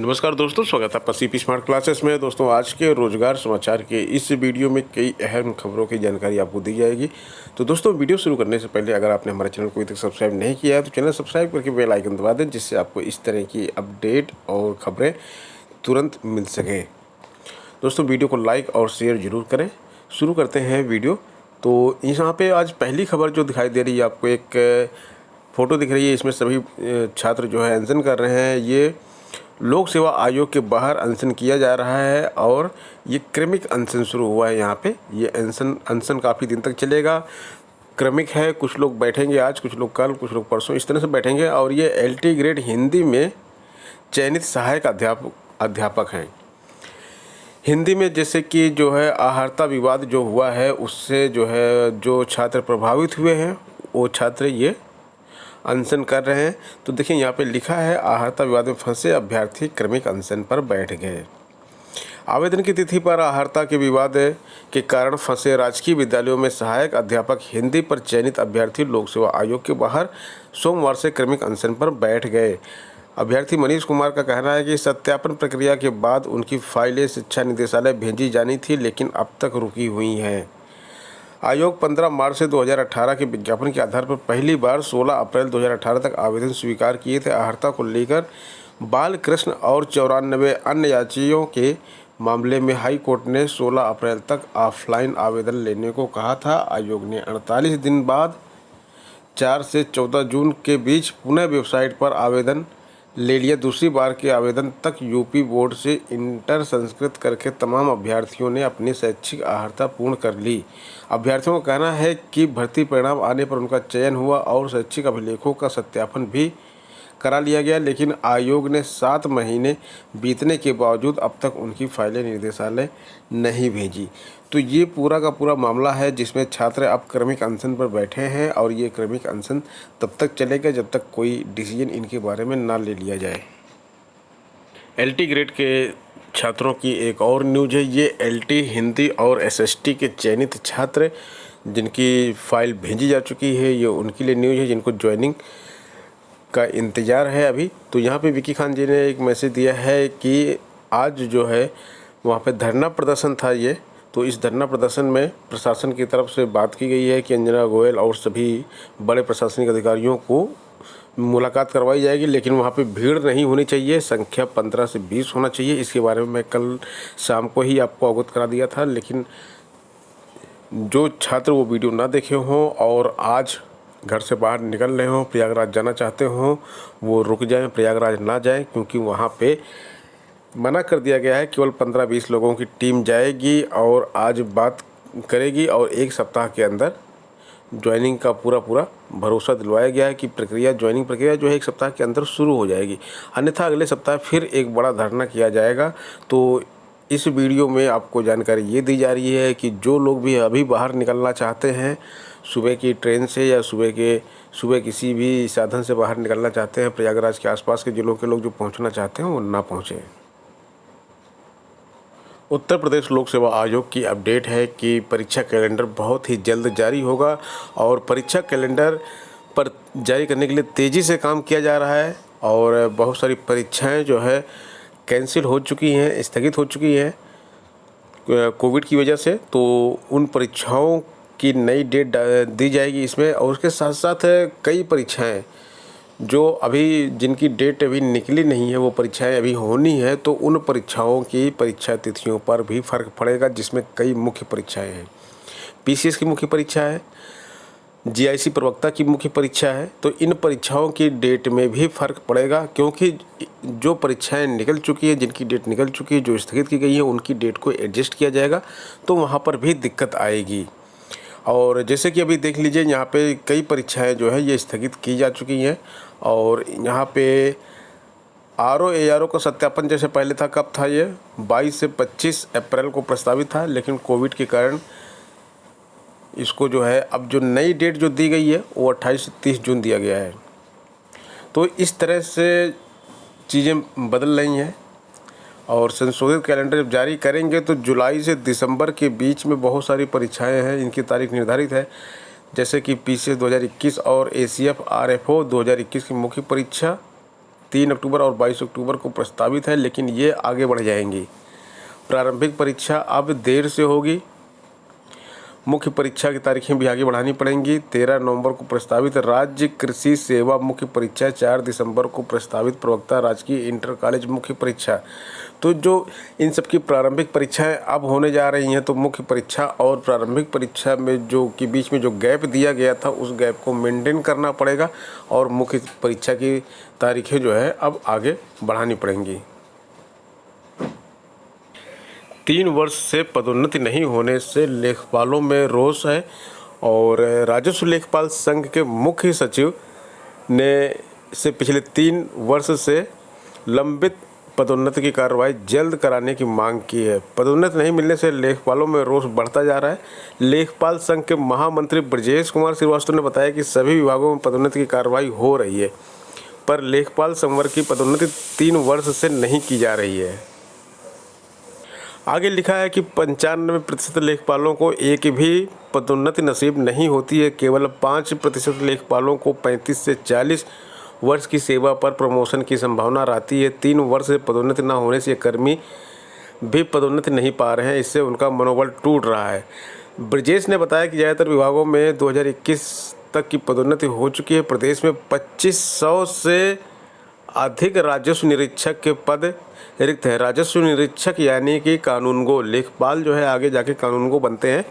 नमस्कार दोस्तों, स्वागत है आपका सीपी स्मार्ट क्लासेस में। दोस्तों, आज के रोजगार समाचार के इस वीडियो में कई अहम खबरों की जानकारी आपको दी जाएगी। तो दोस्तों, वीडियो शुरू करने से पहले अगर आपने हमारे चैनल को अभी तक सब्सक्राइब नहीं किया है तो चैनल सब्सक्राइब करके बेल आइकन दबा दें, जिससे आपको इस तरह की अपडेट और खबरें तुरंत मिल सकें। दोस्तों, वीडियो को लाइक और शेयर जरूर करें। शुरू करते हैं वीडियो। तो यहाँ पे आज पहली खबर जो दिखाई दे रही है आपको, एक फ़ोटो दिख रही है। इसमें सभी छात्र जो है अनशन कर रहे हैं। ये लोक सेवा आयोग के बाहर अनशन किया जा रहा है और ये क्रमिक अनशन शुरू हुआ है। यहाँ पे ये अनशन काफ़ी दिन तक चलेगा। क्रमिक है, कुछ लोग बैठेंगे आज, कुछ लोग कल, कुछ लोग परसों, इस तरह से बैठेंगे। और ये LT ग्रेड हिंदी में चयनित सहायक अध्यापक हैं। हिंदी में जैसे कि जो है आहारता विवाद जो हुआ है, उससे जो है जो छात्र प्रभावित हुए हैं वो छात्र ये अनशन कर रहे हैं। तो देखिए, यहाँ पे लिखा है, आहारता विवाद में फंसे अभ्यर्थी क्रमिक अनशन पर बैठ गए। आवेदन की तिथि पर आहारता के विवाद के कारण फंसे राजकीय विद्यालयों में सहायक अध्यापक हिंदी पर चयनित अभ्यर्थी लोक सेवा आयोग के बाहर सोमवार से क्रमिक अनशन पर बैठ गए। अभ्यर्थी मनीष कुमार का कहना है कि सत्यापन प्रक्रिया के बाद उनकी फाइलें शिक्षा निदेशालय भेजी जानी थी, लेकिन अब तक रुकी हुई हैं। आयोग 15 मार्च से 2018 के विज्ञापन के आधार पर पहली बार 16 अप्रैल 2018 तक आवेदन स्वीकार किए थे। आहारता को लेकर बालकृष्ण और 94 अन्य याचियों के मामले में हाई कोर्ट ने 16 अप्रैल तक ऑफलाइन आवेदन लेने को कहा था। आयोग ने 48 दिन बाद 4 से 14 जून के बीच पुनः वेबसाइट पर आवेदन ले लिया। दूसरी बार के आवेदन तक यूपी बोर्ड से इंटर संस्कृत करके तमाम अभ्यर्थियों ने अपनी शैक्षिक अर्हता पूर्ण कर ली। अभ्यर्थियों का कहना है कि भर्ती परिणाम आने पर उनका चयन हुआ और शैक्षिक अभिलेखों का सत्यापन भी करा लिया गया, लेकिन आयोग ने 7 महीने बीतने के बावजूद अब तक उनकी फाइलें निर्देशालय नहीं भेजी। तो ये पूरा का पूरा मामला है जिसमें छात्र अब क्रमिक अनशन पर बैठे हैं और ये क्रमिक अनशन तब तक चलेगा जब तक कोई डिसीजन इनके बारे में ना ले लिया जाए। LT ग्रेड के छात्रों की एक और न्यूज़ है। ये LT हिंदी और SST के चयनित छात्र जिनकी फ़ाइल भेजी जा चुकी है, ये उनके लिए न्यूज़ है जिनको ज्वाइनिंग का इंतज़ार है अभी। तो यहाँ पे विकी खान जी ने एक मैसेज दिया है कि आज जो है वहाँ पे धरना प्रदर्शन था ये। तो इस धरना प्रदर्शन में प्रशासन की तरफ से बात की गई है कि अंजना गोयल और सभी बड़े प्रशासनिक अधिकारियों को मुलाकात करवाई जाएगी, लेकिन वहाँ पे भीड़ नहीं होनी चाहिए, संख्या 15 से 20 होना चाहिए। इसके बारे में मैं कल शाम को ही आपको अवगत करा दिया था, लेकिन जो छात्र वो वीडियो ना देखे हों और आज घर से बाहर निकल रहे हों, प्रयागराज जाना चाहते हों, वो रुक जाएं, प्रयागराज ना जाएं, क्योंकि वहाँ पे मना कर दिया गया है। केवल 15-20 लोगों की टीम जाएगी और आज बात करेगी और 1 सप्ताह के अंदर ज्वाइनिंग का पूरा भरोसा दिलवाया गया है कि ज्वाइनिंग प्रक्रिया जो है 1 सप्ताह के अंदर शुरू हो जाएगी। अन्यथा अगले सप्ताह फिर एक बड़ा धरना किया जाएगा। तो इस वीडियो में आपको जानकारी ये दी जा रही है कि जो लोग भी अभी बाहर निकलना चाहते हैं, सुबह की ट्रेन से या सुबह किसी भी साधन से बाहर निकलना चाहते हैं, प्रयागराज के आसपास के जिलों के लोग जो पहुंचना चाहते हैं वो ना पहुंचें। उत्तर प्रदेश लोक सेवा आयोग की अपडेट है कि परीक्षा कैलेंडर बहुत ही जल्द जारी होगा और परीक्षा कैलेंडर पर जारी करने के लिए तेज़ी से काम किया जा रहा है। और बहुत सारी परीक्षाएं जो है कैंसिल हो चुकी हैं, स्थगित हो चुकी हैं कोविड की वजह से। तो उन परीक्षाओं की नई डेट दी जाएगी इसमें। और उसके साथ साथ कई परीक्षाएं जो अभी जिनकी डेट अभी निकली नहीं है, वो परीक्षाएं अभी होनी है, तो उन परीक्षाओं की परीक्षा तिथियों पर भी फ़र्क पड़ेगा, जिसमें कई मुख्य परीक्षाएं हैं। PCS की मुख्य परीक्षा है, GIC प्रवक्ता की मुख्य परीक्षा है। तो इन परीक्षाओं की डेट में भी फ़र्क पड़ेगा, क्योंकि जो परीक्षाएं निकल चुकी है, जिनकी डेट निकल चुकी है, जो स्थगित की गई है, उनकी डेट को एडजस्ट किया जाएगा, तो वहाँ पर भी दिक्कत आएगी। और जैसे कि अभी देख लीजिए, यहाँ पे कई परीक्षाएं जो है ये स्थगित की जा चुकी हैं। और यहाँ पे RO ARO का सत्यापन जैसे पहले था, कब था ये 22 से 25 अप्रैल को प्रस्तावित था, लेकिन कोविड के कारण इसको जो है अब जो नई डेट जो दी गई है वो 28 से 30 जून दिया गया है। तो इस तरह से चीज़ें बदल रही हैं और संशोधित कैलेंडर जब जारी करेंगे तो जुलाई से दिसंबर के बीच में बहुत सारी परीक्षाएं हैं, इनकी तारीख निर्धारित है। जैसे कि PCS 2021 और ACF RFO 2021 की मुख्य परीक्षा 3 अक्टूबर और 22 अक्टूबर को प्रस्तावित है, लेकिन ये आगे बढ़ जाएंगी। प्रारंभिक परीक्षा अब देर से होगी। मुख्य परीक्षा की तारीखें भी आगे बढ़ानी पड़ेंगी। 13 नवंबर को प्रस्तावित राज्य कृषि सेवा मुख्य परीक्षा, 4 दिसंबर को प्रस्तावित प्रवक्ता राजकीय इंटर कॉलेज मुख्य परीक्षा। तो जो इन सब की प्रारंभिक परीक्षाएं अब होने जा रही हैं, तो मुख्य परीक्षा और प्रारंभिक परीक्षा में जो कि बीच में जो गैप दिया गया था, उस गैप को मेंटेन करना पड़ेगा और मुख्य परीक्षा की तारीखें जो है अब आगे बढ़ानी पड़ेंगी। 3 वर्ष से पदोन्नति नहीं होने से लेखपालों में रोष है और राजस्व लेखपाल संघ के मुख्य सचिव ने से पिछले 3 वर्ष से लंबित पदोन्नति की कार्रवाई जल्द कराने की मांग की है। पदोन्नति नहीं मिलने से लेखपालों में रोष बढ़ता जा रहा है। लेखपाल संघ के महामंत्री ब्रजेश कुमार श्रीवास्तव ने बताया कि सभी विभागों में पदोन्नति की कार्रवाई हो रही है, पर लेखपाल संवर्ग की पदोन्नति 3 वर्ष से नहीं की जा रही है। आगे लिखा है कि 95% लेखपालों को एक भी पदोन्नति नसीब नहीं होती है। केवल 5% लेखपालों को 35 से 40 वर्ष की सेवा पर प्रमोशन की संभावना रहती है। 3 वर्ष से पदोन्नति न होने से कर्मी भी पदोन्नति नहीं पा रहे हैं, इससे उनका मनोबल टूट रहा है। ब्रजेश ने बताया कि ज़्यादातर विभागों में 2021 तक की पदोन्नति हो चुकी है। प्रदेश में 2500 से अधिक राजस्व निरीक्षक के पद रिक्त है। राजस्व निरीक्षक यानी कि कानूनगो, लेखपाल जो है आगे जाके कानूनगो बनते हैं।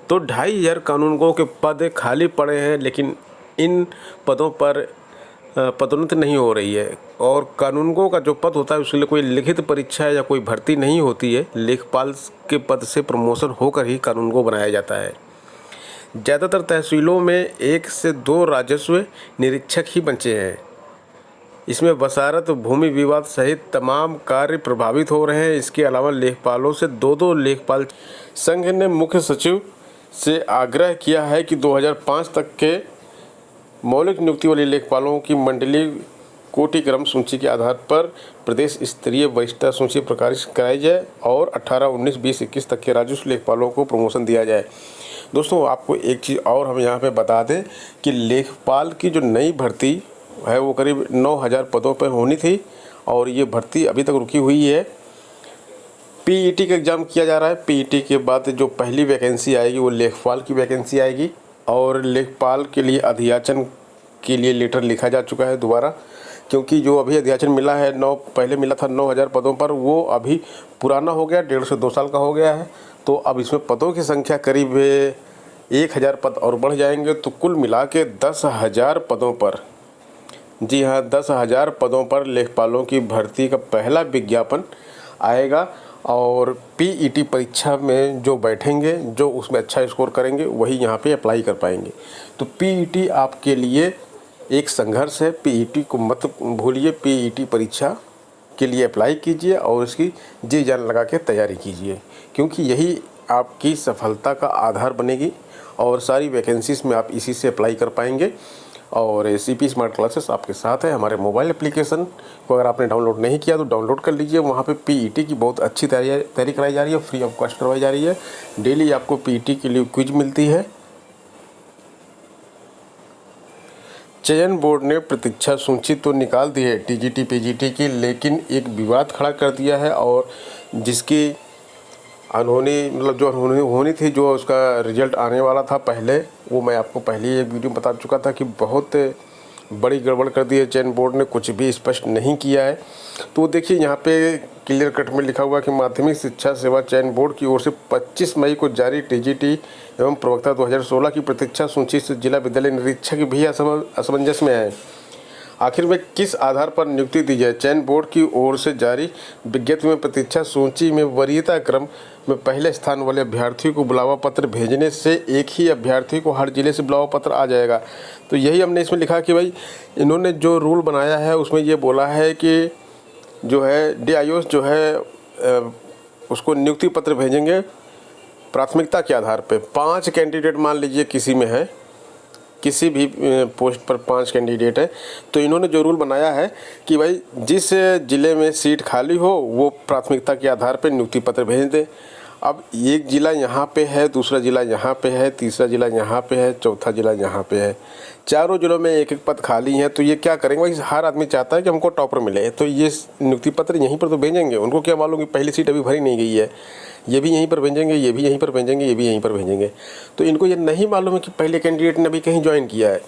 तो 2500 कानूनगो के पद खाली पड़े हैं, लेकिन इन पदों पर पदोन्नति नहीं हो रही है। और कानूनगो का जो पद होता है उसके लिए कोई लिखित परीक्षा या कोई भर्ती नहीं होती है। लेखपाल के पद से प्रमोशन होकर ही कानूनगो बनाया जाता है। ज़्यादातर तहसीलों में 1 से 2 राजस्व निरीक्षक ही बचे हैं। इसमें वसारत, भूमि विवाद सहित तमाम कार्य प्रभावित हो रहे हैं। इसके अलावा लेखपालों से 2-2 लेखपाल। संघ ने मुख्य सचिव से आग्रह किया है कि 2005 तक के मौलिक नियुक्ति वाले लेखपालों की मंडलीय कोटि क्रम सूची के आधार पर प्रदेश स्तरीय वरिष्ठता सूची प्रकाशित कराई जाए और 18, 19, 20, 21 तक के राजस्व लेखपालों को प्रमोशन दिया जाए। दोस्तों, आपको एक चीज़ और हम यहाँ पे बता दें कि लेखपाल की जो नई भर्ती है वो करीब 9000 पदों पर होनी थी और ये भर्ती अभी तक रुकी हुई है। पीईटी का एग्ज़ाम किया जा रहा है। पीईटी के बाद जो पहली वैकेंसी आएगी वो लेखपाल की वैकेंसी आएगी और लेखपाल के लिए अधियाचन के लिए लेटर लिखा जा चुका है दोबारा, क्योंकि जो अभी अधियाचन मिला है पहले मिला था 9000 पदों पर, वो अभी पुराना हो गया, 1.5 से 2 साल का हो गया है। तो अब इसमें पदों की संख्या करीब 1000 पद और बढ़ जाएंगे, तो कुल मिला के 10,000 पदों पर, जी हाँ 10,000 पदों पर लेखपालों की भर्ती का पहला विज्ञापन आएगा। और पीईटी परीक्षा में जो बैठेंगे, जो उसमें अच्छा स्कोर करेंगे, वही यहाँ पे अप्लाई कर पाएंगे। तो पीईटी आपके लिए एक संघर्ष है। पीईटी को मत भूलिए। पीईटी परीक्षा के लिए अप्लाई कीजिए और इसकी जी जान लगा के तैयारी कीजिए, क्योंकि यही आपकी सफलता का आधार बनेगी और सारी वैकेंसीज़ में आप इसी से अप्लाई कर पाएंगे। और सीपी स्मार्ट क्लासेस आपके साथ है। हमारे मोबाइल एप्लीकेशन को अगर आपने डाउनलोड नहीं किया तो डाउनलोड कर लीजिए। वहाँ पे पीईटी की बहुत अच्छी तैयारी कराई जा रही है, फ्री ऑफ कॉस्ट करवाई जा रही है। डेली आपको पीईटी के लिए क्विज मिलती है। चयन बोर्ड ने प्रतीक्षा सूची तो निकाल दी है टीजीटी पीजीटी की, लेकिन एक विवाद खड़ा कर दिया है और जिसकी अनहोनी मतलब जो होनी थी, जो उसका रिजल्ट आने वाला था पहले, वो मैं आपको पहले ही एक वीडियो बता चुका था कि बहुत बड़ी गड़बड़ कर दी है चयन बोर्ड ने, कुछ भी स्पष्ट नहीं किया है। तो देखिए यहाँ पे क्लियर कट में लिखा हुआ कि माध्यमिक शिक्षा सेवा चयन बोर्ड की ओर से 25 मई को जारी टीजीटी एवं प्रवक्ता 2016 की प्रतीक्षा सूची से जिला विद्यालय निरीक्षक भी असमंजस में है। आखिर में किस आधार पर नियुक्ति दी जाए? चयन बोर्ड की ओर से जारी विज्ञप्ति में प्रतीक्षा सूची में वरीयता क्रम में पहले स्थान वाले अभ्यर्थियों को बुलावा पत्र भेजने से एक ही अभ्यर्थी को हर जिले से बुलावा पत्र आ जाएगा। तो यही हमने इसमें लिखा कि भाई इन्होंने जो रूल बनाया है उसमें ये बोला है कि जो है डीआईओ जो है उसको नियुक्ति पत्र भेजेंगे प्राथमिकता के आधार पे। 5 कैंडिडेट मान लीजिए किसी में है, किसी भी पोस्ट पर 5 कैंडिडेट है, तो इन्होंने जो रूल बनाया है कि भाई जिस ज़िले में सीट खाली हो वो प्राथमिकता के आधार पर नियुक्ति पत्र भेज दें। अब एक ज़िला यहाँ पे है, दूसरा ज़िला यहाँ पे है, तीसरा ज़िला यहाँ पे है, चौथा ज़िला यहाँ पे है। चारों ज़िलों में एक एक पद खाली हैं। तो ये क्या करेंगे भाई, हर आदमी चाहता है कि हमको टॉपर मिले, तो ये नियुक्ति पत्र यहीं पर तो भेजेंगे। उनको क्या मालूम कि पहली सीट अभी भरी नहीं गई है, ये भी यहीं पर भेजेंगे, ये भी यहीं पर भेजेंगे, ये भी यहीं पर भेजेंगे। तो इनको ये नहीं मालूम है कि पहले कैंडिडेट ने अभी कहीं ज्वाइन किया है।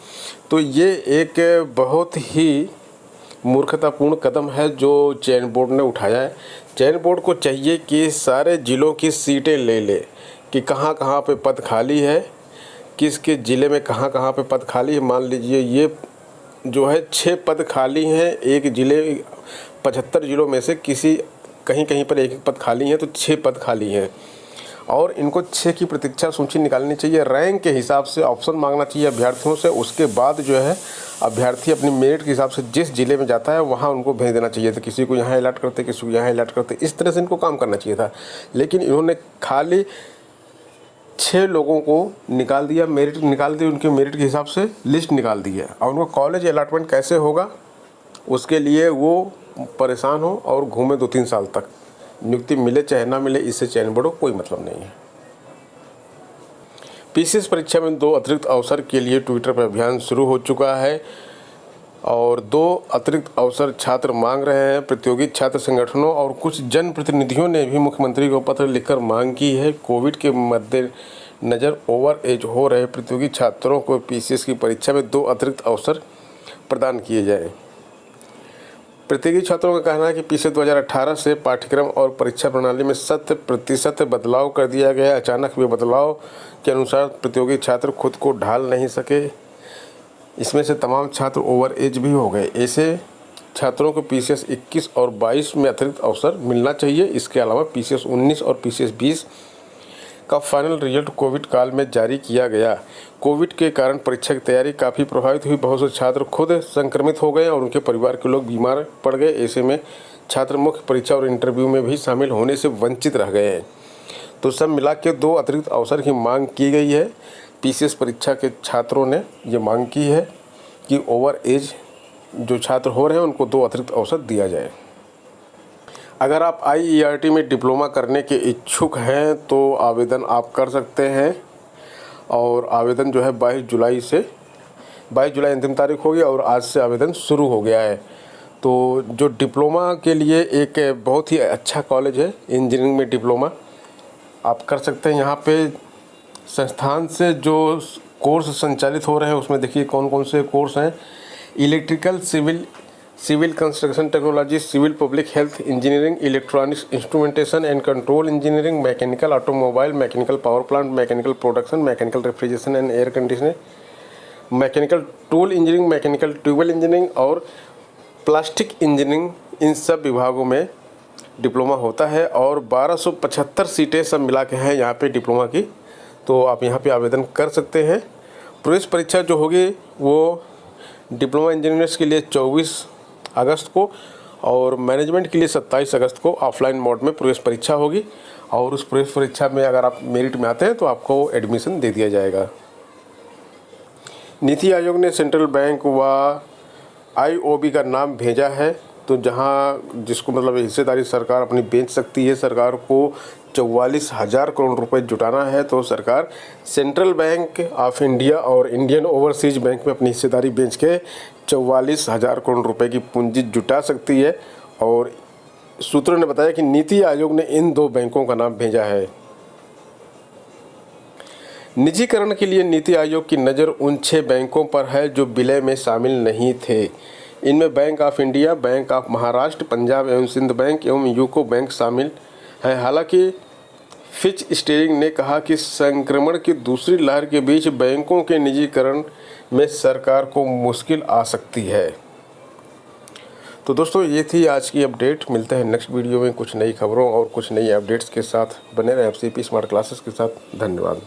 तो ये एक बहुत ही मूर्खतापूर्ण कदम है जो चयन बोर्ड ने उठाया है। चयन बोर्ड को चाहिए कि सारे ज़िलों की सीटें ले ले कि कहाँ कहाँ पे पद खाली है, किसके ज़िले में कहाँ कहाँ पे पद खाली है। मान लीजिए ये जो है 6 पद खाली हैं एक ज़िले, 75 ज़िलों में से किसी कहीं कहीं पर एक एक पद खाली हैं, तो 6 पद खाली हैं और इनको 6 की प्रतीक्षा सूची निकालनी चाहिए। रैंक के हिसाब से ऑप्शन मांगना चाहिए अभ्यर्थियों से। उसके बाद जो है अभ्यर्थी अपनी मेरिट के हिसाब से जिस ज़िले में जाता है वहाँ उनको भेज देना चाहिए था। किसी को यहाँ अलॉट करते, किसी को यहाँ अलॉट करते, इस तरह से इनको काम करना चाहिए था। लेकिन इन्होंने खाली 6 लोगों को निकाल दिया, मेरिट निकाल दी, उनके मेरिट के हिसाब से लिस्ट निकाल दी है। और उनको कॉलेज अलॉटमेंट कैसे होगा उसके लिए वो परेशान हो और घूमे 2-3 साल तक। नियुक्ति मिले चाहे ना मिले, इससे चयन बोर्ड को कोई मतलब नहीं है। पीसीएस परीक्षा में 2 अतिरिक्त अवसर के लिए ट्विटर पर अभियान शुरू हो चुका है और 2 अतिरिक्त अवसर छात्र मांग रहे हैं। प्रतियोगी छात्र संगठनों और कुछ जनप्रतिनिधियों ने भी मुख्यमंत्री को पत्र लिखकर मांग की है। कोविड के मद्देनज़र ओवर एज हो रहे प्रतियोगी छात्रों को पीसीएस की परीक्षा में 2 अतिरिक्त अवसर प्रदान किए जाएँ। प्रतियोगी छात्रों का कहना है कि पिछले 2018 से पाठ्यक्रम और परीक्षा प्रणाली में 100% बदलाव कर दिया गया। अचानक हुए बदलाव के अनुसार प्रतियोगी छात्र खुद को ढाल नहीं सके। इसमें से तमाम छात्र ओवर एज भी हो गए। ऐसे छात्रों को पीसीएस 21 और 22 में अतिरिक्त अवसर मिलना चाहिए। इसके अलावा पीसीएस 19 और पीसीएस 20 का फाइनल रिजल्ट कोविड काल में जारी किया गया। कोविड के कारण परीक्षा की तैयारी काफ़ी प्रभावित हुई। बहुत से छात्र खुद संक्रमित हो गए और उनके परिवार के लोग बीमार पड़ गए। ऐसे में छात्र मुख्य परीक्षा और इंटरव्यू में भी शामिल होने से वंचित रह गए हैं। तो सब मिला के 2 अतिरिक्त अवसर की मांग की गई है। पीसीएस परीक्षा के छात्रों ने ये मांग की है कि ओवर एज जो छात्र हो रहे हैं उनको 2 अतिरिक्त अवसर दिया जाए। अगर आप IERT में डिप्लोमा करने के इच्छुक हैं तो आवेदन आप कर सकते हैं और आवेदन जो है 22 जुलाई अंतिम तारीख होगी और आज से आवेदन शुरू हो गया है। तो जो डिप्लोमा के लिए एक बहुत ही अच्छा कॉलेज है, इंजीनियरिंग में डिप्लोमा आप कर सकते हैं। यहाँ पे संस्थान से जो कोर्स संचालित हो रहे हैं उसमें देखिए कौन कौन से कोर्स हैं। Electrical, civil construction technology, civil public health engineering, electronics instrumentation and control engineering, mechanical automobile, mechanical power plant, mechanical production, mechanical refrigeration and air conditioning, mechanical tool engineering, mechanical tubewell engineering और plastic engineering, इन सब विभागों में diploma होता है और 1275 सीटें सब मिला के हैं यहाँ पे डिप्लोमा की। तो आप यहाँ पे आवेदन कर सकते हैं। प्रवेश परीक्षा जो होगी वो डिप्लोमा इंजीनियर्स के लिए 24 अगस्त को और मैनेजमेंट के लिए 27 अगस्त को ऑफलाइन मोड में प्रवेश परीक्षा होगी और उस प्रवेश परीक्षा में अगर आप मेरिट में आते हैं तो आपको एडमिशन दे दिया जाएगा। नीति आयोग ने सेंट्रल बैंक व IOB का नाम भेजा है। तो जहां जिसको मतलब हिस्सेदारी सरकार अपनी बेच सकती है। सरकार को 44,000 करोड़ रुपए जुटाना है तो सरकार सेंट्रल बैंक ऑफ इंडिया और इंडियन ओवरसीज बैंक में अपनी हिस्सेदारी बेच के 44,000 करोड़ रुपए की पूंजी जुटा सकती है। और सूत्रों ने बताया कि नीति आयोग ने इन 2 बैंकों का नाम भेजा है। निजीकरण के लिए नीति आयोग की नज़र उन 6 बैंकों पर है जो विलय में शामिल नहीं थे। इनमें bank of India, bank of Maharashtra, Punjab एवं सिंध बैंक एवं यूको बैंक शामिल है। हालांकि फिच स्टीयरिंग ने कहा कि संक्रमण की दूसरी लहर के बीच बैंकों के निजीकरण में सरकार को मुश्किल आ सकती है। तो दोस्तों ये थी आज की अपडेट। मिलते हैं नेक्स्ट वीडियो में कुछ नई खबरों और कुछ नई अपडेट्स के साथ। बने रहें FCP स्मार्ट क्लासेस के साथ। धन्यवाद।